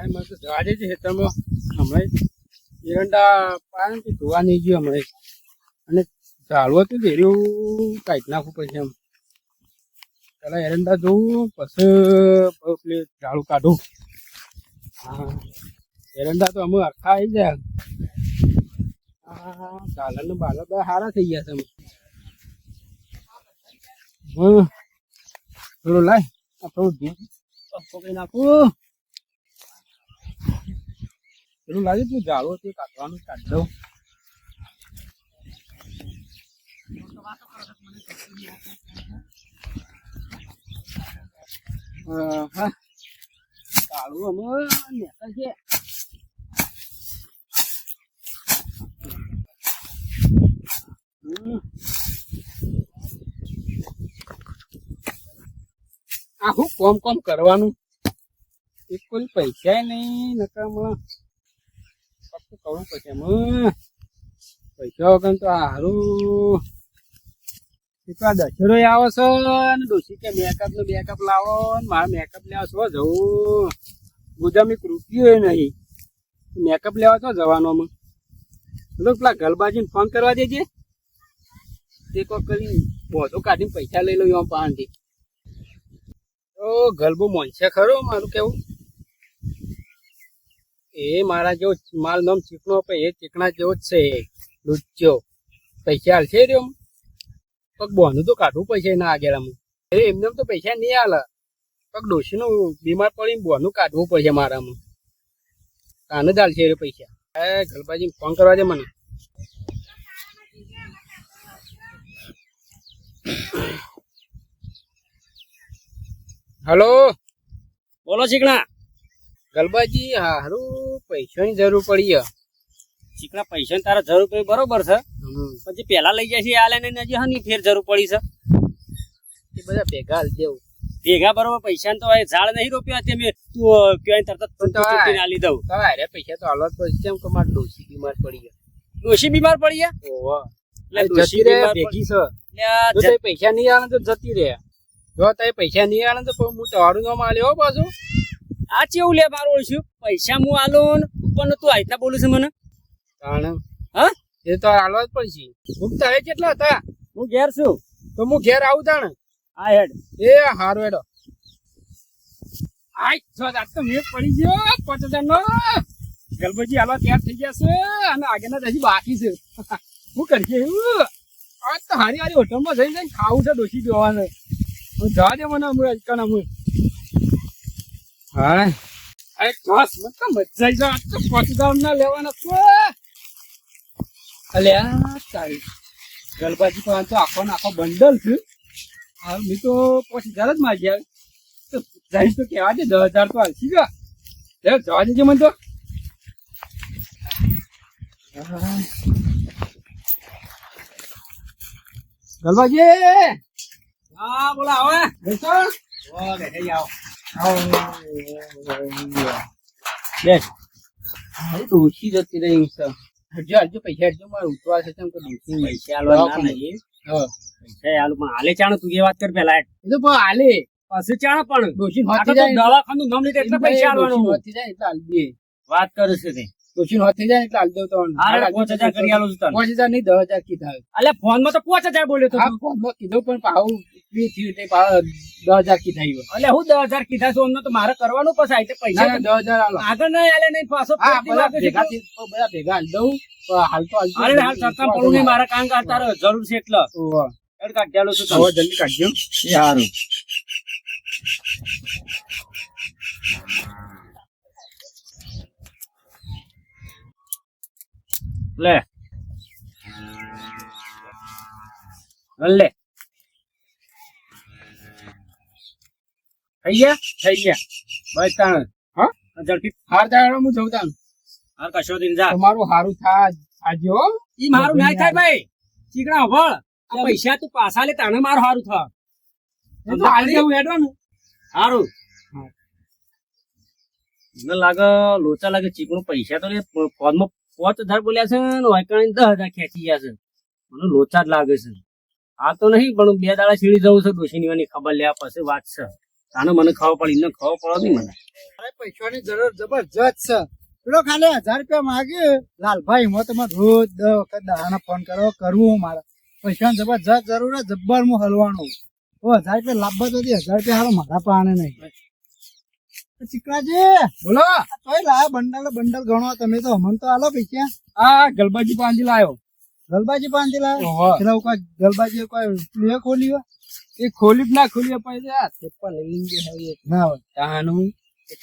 આ મસ્ત જવા દેજે ખેતરમાં હમણાં એરંડા પાન કે ધોવા નહીં ગયો હમણાં અને ઝાડવું હતું ધેર્યું કાઢી નાખવું પછી એમ પેલા એરંડા જોઉં પછી પેલી ઝાડું કાઢું. હા એરંડા તો અમે અરખા આવી જાય. હા ગાલર ને બાલર બધા સારા થઈ ગયા છે. થોડું લાય થોડું પકડી નાખું. પેલું લાગે તું ઝાડું તે કાઢવાનું કાઢી દઉં. હા કાળું અમે નેતા છે. આખું કોમ કોમ કરવાનું એક કોઈ પૈસા નહીં નકામાં ફક્ત કરવું પછી એમ પૈસા વગર તો હારું. દશેરો આવે છે ને ડોસી કે મેકઅપ નો બેકઅપ લાવો ને મારે મેકઅપ લેવા છો જવું ગુદામી રૂપિયો નહીં મેકઅપ લેવા છો જવાનો અમે પેલા ગલબાજીને ફોન કરવા દેજે તે કોઈ કરી બોધો કાઢીને પૈસા લઈ લો એમ પાસેથી. તો ગલબો મોનશે ખરો મારું કેવું એ મારા જેવો માલ નામ ચીકણો એ ચીકણા જેવો જ છે લુચ્ચો પૈસા હાલશે રહ્યો પગ બોનું તો કાઢવું પૈસા ના આગેલામાં એમને તો પૈસા નહીં હાલે પગ ડોશીનું બીમાર પડીને બોનું કાઢવું પડશે મારામાં કાને જ હાલશે રે પૈસા. ગલબાજી ફોન કરવા દે મને. હલો બોલો ચીકણા. ગલબાજી હારું પૈસાની જરૂર પડી. ચીકણા પૈસા તારે જરૂર પડી બરોબર છે પછી પેલા લઈ જાય છે આલે ને હજી હા ફેર જરૂર પડી છે એ બધા ભેગા હાલ દેવું ભેગા બરોબર પૈસા તો ઝાડ નહીં રોપ્યા તે મેં તું ક્યાંય તરત આલી દઉં. અરે પૈસા તો હાલત પછી કેમ કે મારે ડોશી બીમાર પડી ગયા. ડોશી બીમાર પડી ગયા ઓહો એટલે જતી રે ભેગી છે જો પૈસા નહીં આવે તો જતી રે. જો તારે પૈસા નહીં આવે તો હું તમારું નામ આલ્યો પાછું. આ ચેવું લે મારું ઓળખ્યું પૈસા હું આલો પણ તું આયતા બોલું છે મને હા એ તો હાલવા જ પડશે. હું તારે કેટલા હતા હું ઘેર છું તો હું ઘેર આવું તાણે. આ હેડ એ હારું હેડો. આય જો આજ તો મેં પડી ગયો 5000 નો. ગલબાજી હાલવા તૈયાર થઈ ગયા છે અને આગળના હજી બાકી છે. શું કરશે આજ તો હારી હારી હોટલમાં જઈને ખાવું છે ડોસી દેવાને. જવા દે મને અમે અજકાના હું હા અરે ખાસ મતલબ મજા આવી જાય. આજ તો 5000 ના લેવાના છે. અલ્યા તારી ગલબાજી પણ તો આખો નાખો બંડલ છે. હા મેં તો 5000 જ માગ્યા તો જાય તો કહેવા દે 10000 તો હાલશી ગયા જવા દેજે મને તો. ગલબાજી હા બોલા હવે બેસો ઓકે થઈ આવો બેસ. ડોસી જતી રહી છે. હજુ હજુ પૈસા હજુ મારે ઉતરવા છે કેમ કે ડોસી પૈસા આલવા ના નહીં પૈસા આલુ પણ હાલે ચાણ તું એ વાત કર પેલા એ તો પણ હાલે પછી ચાણ પણ ડોસી આ તો દવાખાનું નામ લીધે એટલે પૈસા આલવાનું હોતી જાય એટલે હાલ દે. વાત કરે છે તે ડોસી હોતી જાય એટલે હાલ દઉં તો 5000 કરી આલું છું તને 5000 નહીં 10000 કીધા. અલે ફોન માં તો 5000 બોલ્યો તો હા ફોનમાં કીધું પણ પાહુ ફ્રી થયું તે પાહુ 10000 કીધા આવ્યો. અલે હું 10000 કીધા છું અમને તો મારે કરવાનું પછી આઈ પૈસા ના 10000 હાલો. આગળ નહીં આલે નહીં પાછો હા બધા ભેગા હાલ દઉં હાલ તો અરે હાલ સરતા પડું નહીં મારા કામ કા તારે જરૂર છે એટલે ઓહો એડ કાઢ્યાલો છું હવે જલ્દી કાઢજો. એ હારું લે લે થઈ ગયા બસ તાણ હા ઝડપી હાર દાડો હું જઉં તાણ. હાર કશો દિન જા તમારું હારું થાય આજે હો. ઈ મારું ના થાય ભાઈ ચીકણા વળ આ પૈસા તું પાછા લે તાણે મારું હારું થા એ તો હાલ દેવું હેડો ને હારું મને લાગે લોચા લાગે ચીકણું પૈસા તો ફોનમાં 5000 બોલ્યા છે ને વાયકણ 10000 ખેંચી ગયા છે મને લોચા જ લાગે છે. આ તો નહીં પણ 2 દાડા સીડી જવું છે ડોશી ની ખબર લેવા પછી વાત છે તાને મને ખાવા પડી ને ખાવા પડો નહીં મને. અરે પૈસાની જરૂર જબરજસ્ત છે. પેલો ખાલી 1000 રૂપિયા માંગે લાલભાઈ, હું તમે રોજ 10 વખત દાડાના ફોન કરવું મારે. પૈસાની જબરજસ્ત જરૂર છે, જબ્બર હું હલવાનું. 1000 રૂપિયા લાભવા તો 1000 રૂપિયા હારો મારા પાને નહીં. ચીકણાજી બોલો. તોય લાયા બંડલ ગણો તમે તો. અમને તો આલો પૈસા. આ ગલબાજી પાંજી લાયો. ગલબાજી પાંચી લાયા. ઓહો. પેલા કોઈ ગલબાજી કોઈ પ્લે ખોલી હોય એ ખોલી ના ખોલી અપાય આ ચપ્પલ લઈ ગયા હવે ના હોય. તાનું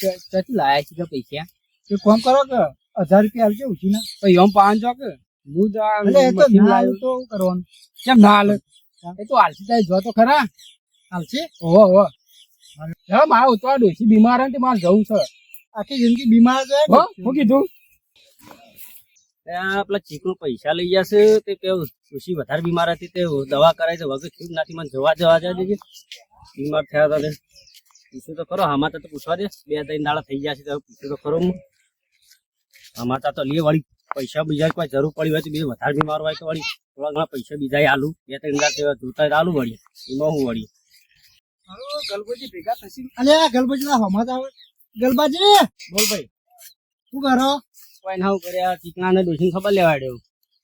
કેટલી લાયા છે પૈસા એ કોમ કરો કે 1000 રૂપિયા આવશે ઉઠી ના. તો એમ 5 કે હું તો આ એટલે એ તો મશીન ના લાયો. આવે તો શું કરવાનું? કેમ ના હાલે એ તો હાલસી થાય જો તો ખરા. હાલશે. ઓહો ઓહો હા મારા ઉતવા ડોસી બીમાર હતી મારે જવું છે. આખી જિંદગી બીમાર જ હો હોય. શું કીધું ત્યાં પેલા ચીકણું પૈસા લઈ જશે તે કેવું ડોશી વધારે બીમાર હતી તે દવા કરાય છે વગર થયું જ નથી. મને જવા દેજે બીમાર થયા હતા તે પૂછ્યું તો ખરો. હમાતા તો પૂછવા દે 2-3 દાડા થઈ ગયા છે તો પૂછ્યું તો ખરો. હું હમાતા તો લે વળી પૈસા બીજા કોઈ જરૂર પડી હોય તો બીજું વધારે બીમાર હોય તો વળી થોડા ઘણા પૈસા બીજા આલું 2-3 દાડા જોતા આલું વળી એમાં હું વળી ગલબોજી ભેગા થશે. અલે આ ગલબાજી ના હમત આવે. ગલબાજી બોલ ભાઈ શું કરો? કોઈ ના કર્યા ચીકણા ને ડોશીને ખબર લેવા દે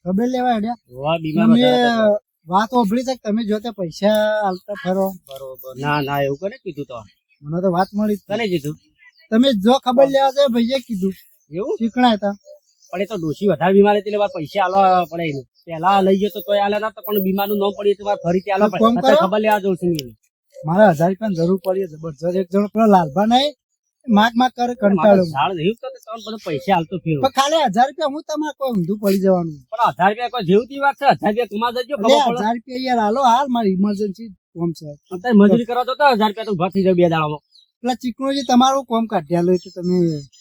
ખબર લેવા હેડ્યા. હોવા બીમાર તમે વધારે હતા. વાત સાંભળી છે કે તમે જોતે પૈસા આલતા ફરો. બરોબર ના ના એવું કરે કીધું તો મને તો વાત મળી. તને કીધું તમે જો ખબર લેવા છે ભાઈએ કીધું. એવું ચીકણા હતા. પણ એ તો ડોશી વધારે બીમાર હતી એટલે પૈસા આલવા પડે એને. પેલા લઈ ગયો તો તોય આલે ના તો પણ બીમાર નું ન પડી તો ફરીથી આલવા તો કોમ પડે કરો. ખબર લેવા જવું છે મારે 1000 રૂપિયાની જરૂર પડી જબરજસ્ત. એક જણો પેલો લાલભા નહીં માગ કરે કંટાળો. ઝાડ નહીં તો તમે બધું પૈસા હાલતો ફેરો પણ ખાલી 1000 રૂપિયા હું તમારે કોઈ ઊંધું પડી જવાનું. પણ 1000 રૂપિયા કોઈ જેવતી વાત છે. 1000 રૂપિયા કમા જજો એટલે ખબર પડે 1000 રૂપિયા યાર હાલો હાલ મારી ઇમરજન્સી કોમ છે. અત્યારે મજૂરી કરવા તો 1000 રૂપિયા તો ઉભા થઈ જાય 2 દાડામાં. પેલા ચીકણોજી તમારું કોમ કાઢ્યા લો તો તમે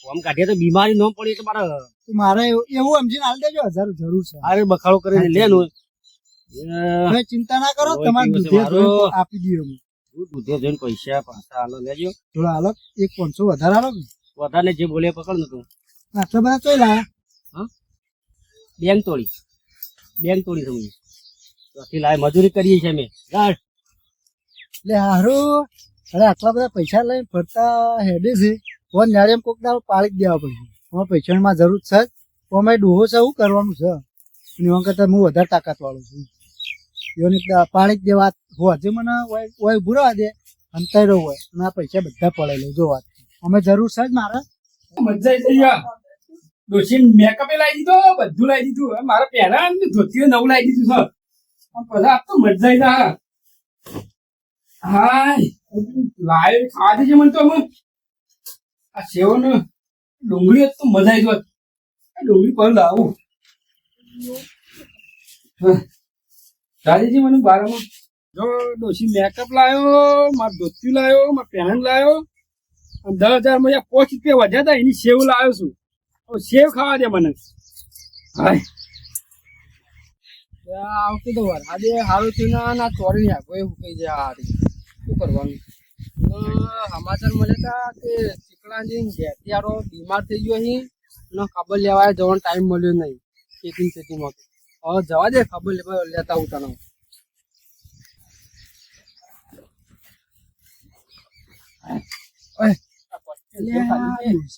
આમ કાઢીએ તો બીમારી ન પડી તો મારે એવું સમજીને હાલ દેજો. 1000 જરૂર છે. મારે બખાડો કરીને લેનું તમે ચિંતા ના કરો. રોજ તમારે દિવસે દૂધે મારો- ધોઈને આપી દઈએ અમે. દૂધે જઈને પૈસા પાછા હાલો લેજો. થોડા હાલો એક 500 વધારે હાલો. વધારે જે બોલે પકડ ને તું આટલા બધા ચોઈ લાયા. બેંક તોડી સમજી ત્યાંથી લાય મજૂરી કરીએ છીએ અમે ગાઢ. એટલે હારું અરે આટલા બધા પૈસા લઈને ફરતા હેડે છે. ફોન ન્યારે એમ કોક દાડો પાડી જ દેવા પડશે. અમારે પૈસામાં જરૂર છે જ. તો અમે ડોહો છે શું કરવાનું છે. અને એના કરતા હું વધારે તાકાત વાળો છું. એને પાડી જ દેવા હોય જે મને હોય ભૂરવા દે અંતર હોય અને આ પૈસા બધા પડેલો જો વાત અમે જરૂર છે જ મારે. મજા આવી ગઈ ડોસી મેકઅપ લાવી દીધો બધું લાવી દીધું. હવે મારે પહેલા ધોતીઓ નવું લાવી દીધું છે પણ પછી આ તો મજા આવી જાય. હા લાવી ખાવા દેજે મને તો અમે આ સેવ ને ડુંગળી તો મજા આવી જાય. ડુંગળી પર લાવું દાદીજી મને બારામાં જો ડોસી મેકઅપ લાવ્યો મારે ધોતી લાવ્યો મારે પેન લાવ્યો 10,000 માં 5 રૂપિયા વધ્યા હતા એની સેવ લાવ્યો છું. હવે સેવ ખાવા દે મને. હાય આવતું તો વરસાદે સારું થયું ના ચોરી આખો એવું કહી જાય હારી શું કરવાનું. સમાચાર મળ્યા હતા કે ચીકણાજી ઘેટિયારો બીમાર થઈ ગયો અહીં અને ખબર લેવા જવાનો ટાઈમ મળ્યો નહીં ખેતીમાં. હવે જવા દે ખબર લેતા હું તને.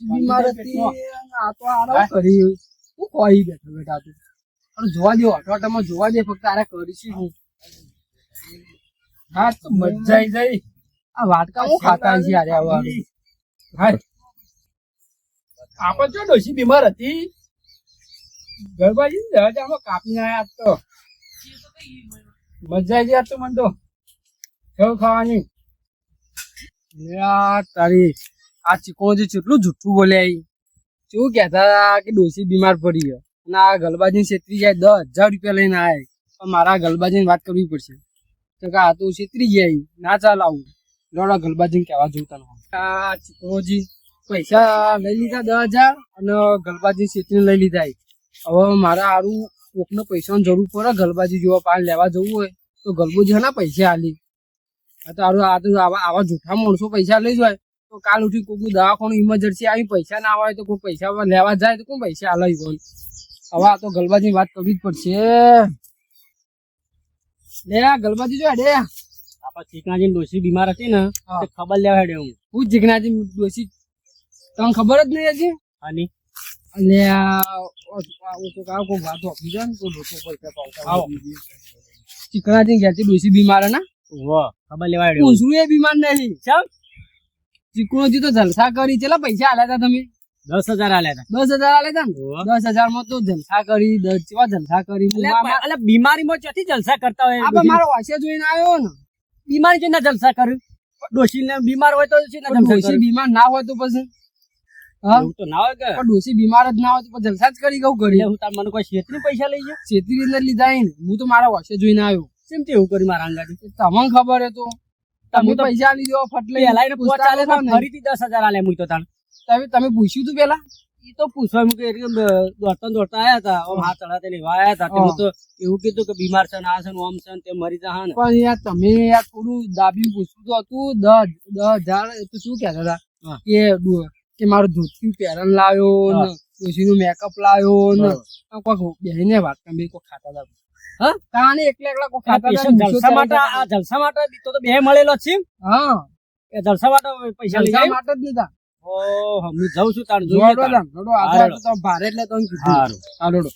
બીમાર હતી આ તો આરામ કરી હું કોઈ બેઠો બેઠા તું અને જોવા દે અઠવાડિયામાં જોવા દે ફક્ત આરે કરીશું હું. હા તો મજા આવી જાય. આ વાટકા હું ખાતા છે યારે આવવાનું. હા આપણે જો ડોસી બીમાર હતી ગરબાજી દરજામાં કાપીને આવ્યા તો મજા આવી જાય. તો મને તો કેવું ખાવાની તારી આ ચીકોજી કેટલું જુઠ્ઠું બોલ્યા શું કહેતા કે ડોસી બીમાર પડી ગયો અને આ ગલબાજી છેતરી જાય 10,000 રૂપિયા લઈને આવે પણ મારા ગલબાજીને વાત કરવી પડશે તો કે આ તો છેતરી ગયા ના ચાલ આવું લોડા ગલબાજીને કહેવા જોતા આ ચીકોજી પૈસા લઈ લીધા 10,000 અને ગલબાજી છેતરીને લઈ લીધા. હવે મારા હારું કોકને પૈસાની જરૂર પડે ગલબાજી જોવા પાન લેવા જવું હોય તો ગલબોજી હના પૈસા આલી આ તો આવા જૂઠા માણસો પૈસા લઈ જાય તો કાલ ઉઠી કોઈ દવાખાનું ઇમરજન્સી આવી પૈસા ના આવે તો કોઈ પૈસા લેવા જાય તો કોઈ પૈસા આલે હવે આ તો ગલબાજી વાત કરવી જ પડશે. લે ગલબાજી જો અડે ચીકણાજી ડોશી બીમાર હતી ને હા. તે ખબર લેવા હેડ્યો હું હું જીગનાજી ડોશી તમને ખબર જ નહીં હજી આની અને કોઈ વાત આપી જાય ને કોઈ લોકો પૈસા પાવતા આવો. ચીકણાજી ઘેરથી ડોશી બીમાર હે ને વાહ ખબર લેવા હેડ્યો પૂછવું એ બીમાર નહીં ચાલ ચીકણોજી તો જલસા કરી ચેલા પૈસા આલ્યા હતા તમે 10,000 આલ્યા હતા 10,000 આલ્યા હતા ને 10,000 માં તો જલસા કરી કેવા જલસા કરી એટલે બીમારીમાં ચોથી જલસા કરતા હોય આપણે મારો વાસે જોઈને આવ્યો ને બીમારી જોઈને જલસા કર્યું ડોશીને બીમાર હોય તો શેના પણ જલસા ડોશી કરે? બીમાર ના હોય તો પછી હા એવું તો ના હોય કે પણ ડોશી બીમાર જ ના હોય તો પછી જલસા જ કરી ગયું કરી એટલે હું તાર મને કોઈ છેતરી પૈસા લઈ જાય છેતરી અંદર લીધા હે ને હું તો મારા વાસે જોઈને આવ્યો કેમ તે એવું કરી મારા અંગાથી તમને ખબર હે તો તમે હું તો પૈસા લીધો ફટલે પેલા એને પૂછતા પોચાલે હતા ને. ફરીથી 10,000 આલ્યા મુઈ તો તાણ તમે પૂછ્યું તું પેલા એ તો પૂછવા મૂકે એટલે દોડતા આયા હતા આમ હાથ ચડાતે લેવા આયા હતા તે હું તો એવું કીધું કે બીમાર છે ને આ છે ને ઓમ છે ને તે મરી જા ને પણ યાર તમે યાર થોડું દાબી પૂછવું તો હતું 10,000 તો શું કહેતા હતા હા. કે મારું ધોતી પહેરન લાવ્યો ને હા. ડોશીનું મેકઅપ લાવ્યો ને બરાબર. કોઈક બેહીને વાત તમે કોઈ ખાતા હતા હા? કાને એકલા કોઈ આ ખાતા હતા પેશન્ટ ને જલસા માટે આ જલસા માટે તો બે મળેલો જ છે હા એ જલસા માટે પૈસા લઈ જલસા જાય માટે જ લીધા ઓહ હું જાઉં છું તાણ જોઈએ જોડો તાણ. જામ, જોડો આટલા હારું. તો ભારે એટલે તમે કીધું હારું. હા જોડો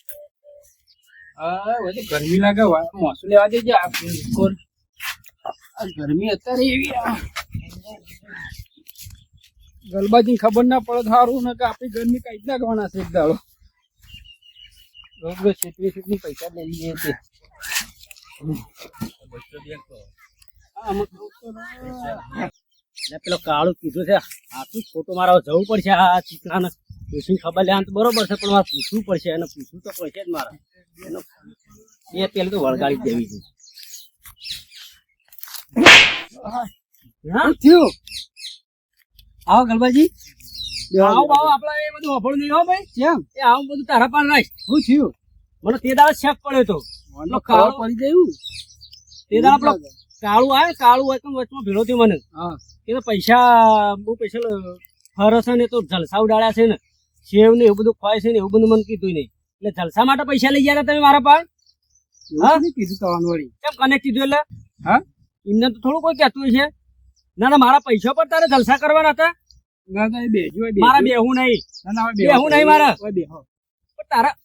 વધુ ગરમી લાગે મોસું લેવા દેજે આ કોલ આ ગરમી અત્યારે એવી ગલબાજી ખબર ના પડે સારું ને કે આપણી ગરમી કઈ ના ગવાના છે એક દાડો રોજ છેતરી પૈસા લઈ લઈએ તે હા, અમુક લોકો ના- એટલે પેલો કાળું કીધું છે આટલું ફોટો મારા જવું પડશે આ ચીકણાને પૂછવી ખબર લે તો બરોબર છે પણ મારે પૂછવું પડશે અને પૂછવું તો પડશે જ મારે એનો એ પેલું તો વળગાડી દેવી છે હા? શું થયું આવો ગલબાજી બેહો, આવો બેહો. બાવો આપડે એ બધું વફળું નહીં હો ભાઈ કેમ એ આવું બધું તારા પાર રાખ શું થયું મને તે દાડે શેક પડ્યો તો મને ખબર પડી ગયું તે દાડે આપણો કાળું આવે કાળું હોય તો વચમાં ભેળો થયો મને હા એ તો પૈસા બહુ પૈસા ફરસ ને તો જલસા ઉડાડ્યા છે ને સેવ ને એવું બધું ખવાય છે ને એવું બધું મને કીધું નહીં એટલે જલસા માટે પૈસા લઈ ગયા હતા તમે મારા પાસે હા કીધું તમારું વળી કેમ કનેક્ટ કીધું એટલે હા એમને તો થોડું કોઈ કહેતું છે ના ના મારા પૈસા પર તારે જલસા કરવાના હતા ના ના એ બેજો મારા બેહું નહીં ના ના બેહું નહીં મારા. બેહો પણ તારા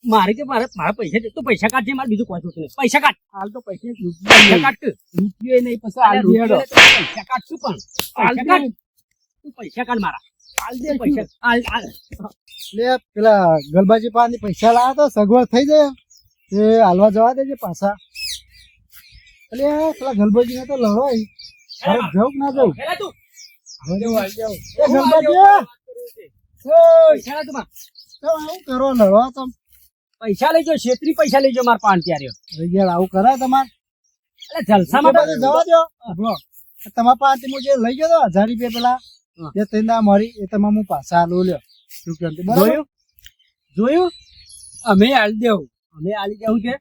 મારે કે મારા પૈસા દે. તું પૈસા કાઢજે મારે બીજું કોઈ જોતું નહીં પૈસા કાઢ હાલ તો પૈસા પૈસા કાઢ તું. રૂપિયો નહીં પછી અરે હાલ રૂપિયો દેડો લે તો પૈસા કાઢ તું પણ હાલ પૈસા કાઢ તું પૈસા કાઢ મારા હાલ તું પૈસા હાલ લે પેલા ગલબાજી પાસે પૈસા લાવ્યા તો સગવડ થઈ જાય એ હાલવા જવા દેજે પાછા એટલે પેલા ગલબાજી ને તો લડવાય હવે જવું કે ના જવું પેલા તું હવે જવું. આવી જાઓ એ ગલબાજી પૈસા લે તું માર. તો આવું કરો લડવા તો પૈસા લઈ જાઓ છેતરી પૈસા લઈ જાઓ મારા પાન ત્યારે યાર આવું કરાય તમારે એટલે જલસા માટે જવા દો ઉભો. તમારા પાસે હું જે લઈ ગયો 1,000 રૂપિયા પેલા હા. જે તૈના મળી એ તમે હું પાછા આલું લ્યો શું કહે બરાબર જોયું જોયું અમે હાલ દેવું અમે આલી જવું છે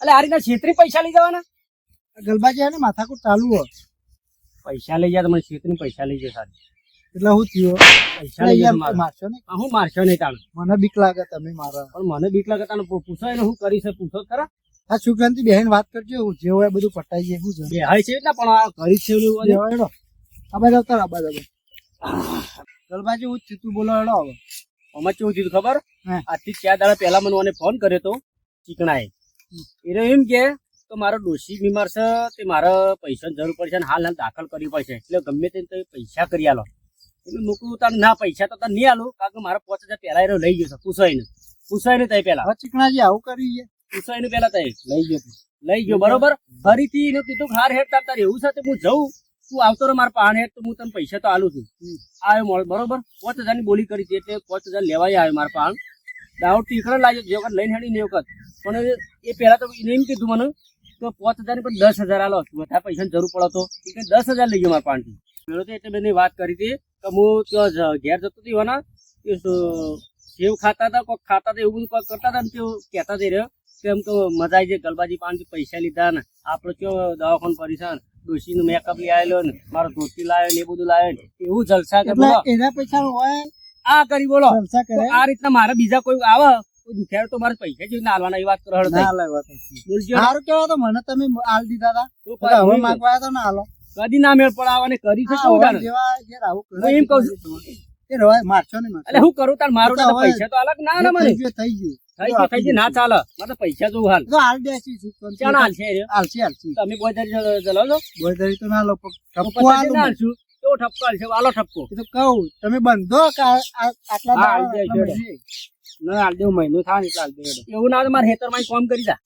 એટલે આ રીતના છેતરી પૈસા લઈ જવાના ગલબાજી એને માથાકૂટ ચાલુ હોય પૈસા લઈ જાય તો મને છેતરી પૈસા લઈ જાય સારી એટલે હું થયો પૈસા લઈ જાય યાર મારા મારશો ને હું મારશો નહીં તાણ મને બીક લાગે તમે મારા પણ મને બીક લાગે તાને પૂછો એને હું કરી છે પૂછો ખરા આ શુક્રાંતિ બેન વાત કરજો જે હોય બધું પટાઈ જાય શું છે બે હાય છે એટલે પણ આ કરી છે એવું અને બેહો હેડો આ બાજુ આવતા આ બાજુ ગલબાજી હું જ તું બોલો હેડો હવે અમે કેવું થયું ખબર હા. આજથી 4 દાડા પહેલા મને ફોન કર્યો તો ચીકણાએ એને એમ કે તો મારો ડોશી બીમાર છે તે મારે પૈસાની જરૂર પડશે અને હાલ દાખલ કરવી પડશે એટલે ગમે તે તમે પૈસા કરી આલો એટલે મૂકું તાર ના પૈસા તો તાર નહીં આલું કારણ કે મારે 5,000 પહેલા એનો લઈ ગયો છે પૂછાય ને તઈ પહેલા હવે ચીકણાજી આવું કર્યું છે પૂછાય ને પહેલા તઈ લઈ ગયો તું. લઈ ગયો બરોબર ફરીથી એને કીધું કે હાર હેડ તાર એવું છે તો હું જઉં તું આવતો રહે મારા પાણ હેડ તો હું તને પૈસા તો આલું છું આવ્યો મોડ બરોબર 5,000 ની બોલી કરી હતી એટલે 5,000 લેવાય આવ્યો મારા પાણ દાઉડ ટીકડો લાગ્યો જે વખત લઈને હેડી ને એ વખત પણ એ પહેલા તો એને એમ કીધું મને તો 5,000 ની પણ 10,000 આલો વધારે પૈસાની જરૂર પડે તો એ કે 10,000 લઈ ગયો મારા પાણથી પેલો તો એટલે મેં વાત કરી હતી કે હું ત્યાં ઘેર જતો હતી એના સેવ ખાતા હતા કોઈક ખાતા હતા એવું બધું કોઈક કરતા હતા ને તેઓ કહેતા થઈ રહ્યો કેમ તો મજા આવી જાય ગલબાજી પાનથી પૈસા લીધા ને આપડે કયો દવાખાનું પરેશાન ડોશીનું મેકઅપ લઈ આવેલો ને મારો ધોતી લાવ્યો ને એ બધું લાવ્યો ને એવું જલસા કે એટલે બોલો એના પૈસા હોય આ કરી બોલો જલસા તો કરે આ રીતના મારે બીજા કોઈ આવે તો કોઈ દુખ્યારો તો મારે પૈસા જેવી ના હાલવાના એ વાત કરો હળો ના લેવા તારી. બોલજો સારું કેવા તો મને તમે આલ દીધા હતા તો હવે પછી માંગવા આવ્યા તો ના હાલો કદી ના મેળ પડાવવાને કરી છે હા, શું હવે તારે? જેવા ઘેર આવું કરે હું એમ કહું એ રવાય મારશો નહીં મારશો. એટલે હું કરું તાર મારું તો તો હવે પૈસા તો અલગ ના ને મને થઈ ગયું થઈ ગયું થઈ ગયું ના ચાલે મારે પૈસા જોવું હાલ તો હાલ દેશી શું કોણ ચાલ હાલ છે રે. હાલશી હાલશી તમે બોયદારી ચલાવો છો બોયદારી તો ના લો તો ઠપકો પછી આલું ના મને. હાલશું કેવો ઠપકો હાલશે વાલો ઠપકો એ તો કહું તમે બંધો કે આટલા હા, દાડા, હાલ દે, આટલા જોડે. મહિને. ના હાલ દેવું મહિનો થાય ને એટલે હાલ દેવું. એવું ના હોય તો મારે હેતરમાં કામ કરી જા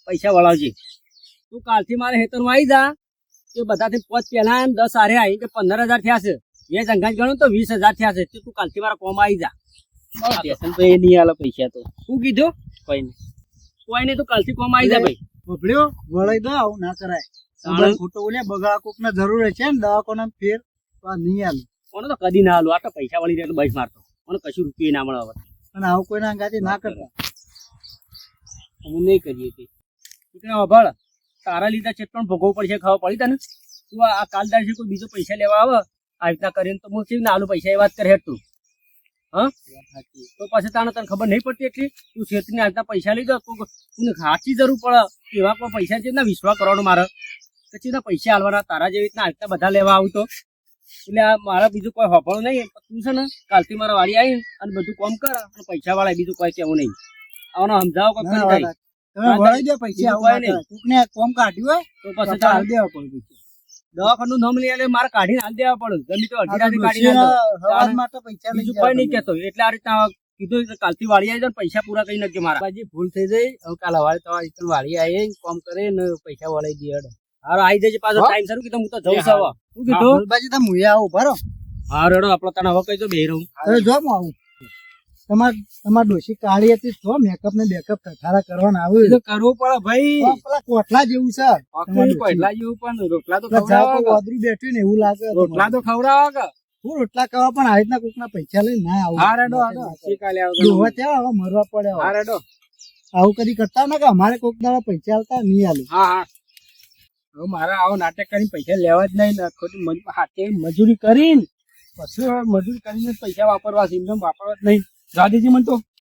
પૈસા વળાવજે તું કાલથી મારે હેતરમાં આવી જા તે બધાથી 5 પહેલા 10 હારે આવી કે 15,000 થયા છે એ જંગાજ ગણું તો 20,000 થયા છે તે તું કાલથી મારા કોમ આવી જા પેશન તો એ નહીં આલે પૈસા તો શું કીધું કોઈ નહીં. કોઈ નહીં તું કાલથી કોમ આવી જા ભાઈ બબલ્યો વળાઈ દો આવું ના કરાય તાણે? ખોટો બોલ્યા બગાડા કોક ને જરૂર છે ને દવાખાના ફેર તો આ નહીં આલું કોને તો કદી ના હાલું આ તો પૈસા વળી જાય એટલે બસ મારતો મને કશું રૂપિયા ના મળે હવે અને આવું કોઈના અંગાથી ના કરતા અમે નહીં કરીએ તે તું કે અભળ તારા લીધે ચેટણ ભોગવવું પડશે ખબર પડી તને તું આ કાલદાર છે કોઈ બીજો પૈસા લેવા આવે આ રીતના કરીને તો હું કેવી ના આલું પૈસા એ વાત કરે તું હા તો પછી તને ખબર નહીં પડતી એટલી તું છેતરીને આ રીતના પૈસા લઈ જાવ તું સાચી જરૂર પડે એવા કોઈ પૈસા છે ને વિશ્વાસ કરવાનો મારે પછી ના પૈસા હાલવાના તારા જેવી રીતના આ રીતના બધા લેવા આવું તો એટલે આ મારા બીજું કોઈ હોફળ નહીં તું છે ને કાલથી મારા વાડી આવી અને બધું કામ કર અને પૈસા વાળા બીજું કોઈ કેવું નહીં આવનો સમજાવો કોઈ ના, થાય વાળા. તમે વળાઈ દો પૈસા બીજું આવું કોઈ ના કરાય. કોકને આ કોમ કાઢ્યું હોય તો પછી તો હાલ તારે દેવા પડે પૈસા. દવાખાનું નામ લઈ આલે મારે કાઢીને હાલ દેવા પડે ગમે તો અડધી રાતે કાઢીને ડોશીના હાલ દો. હવાજ માટે પૈસા લઈ બીજું જવા કોઈ નહીં પડે. કહેતો એટલે આ રીતના કીધું કે કાલથી વાળી આવી જાય ને પૈસા પૂરા કરી નાખજો મારા બાજી ભૂલ થઈ જાય હવે કાલ હવારે તમારી રીતે વાળી આવી કોમ કરે ને પૈસા વળાઈ દે હેડો. હારો આવી જજે પાછો હા? ટાઈમ સારું કીધું હું તો જઉં છું હા. હવે. શું કીધું ભૂલબાજી તમે મુએ આવો ભરો હા રેડો આપણો તને હવે કઈ તો બે રહું હવે જો હું આવું તમાર ડોશી કાળી હતી તો મેકઅપ ને બેકઅપ કઠારા કરવાના એ આવ્યું તો કરવું પડે ભાઈ પેલા કોઠલા જેવું છે આખું પહેલા જેવું પણ રોટલા તો પેલા ઝાડ પર ખવડાવો કે? વાદળું બેઠું ને એવું લાગે રોટલા તો ખવડાવો કે? હું રોટલા કરવા પણ આ રીતના કોકના પૈસા લઈને ના આવું હા રેડો હાડો શીખાલે આવો ડોહા ત્યાં હવે મરવા પડે હવે. હા રેડો આવું કદી કરતા ને કે અમારે કોક દાડા પૈસા આલતા નહીં આલું હા હા હવે મારે આવો નાટક કરીને પૈસા લેવા જ નહીં ને ખોટી હાથે મજૂરી કરીને પછી હવે મજૂરી કરીને જ પૈસા વાપરવા છે એમને વાપરવા જ નહીં રાધીજી મને તો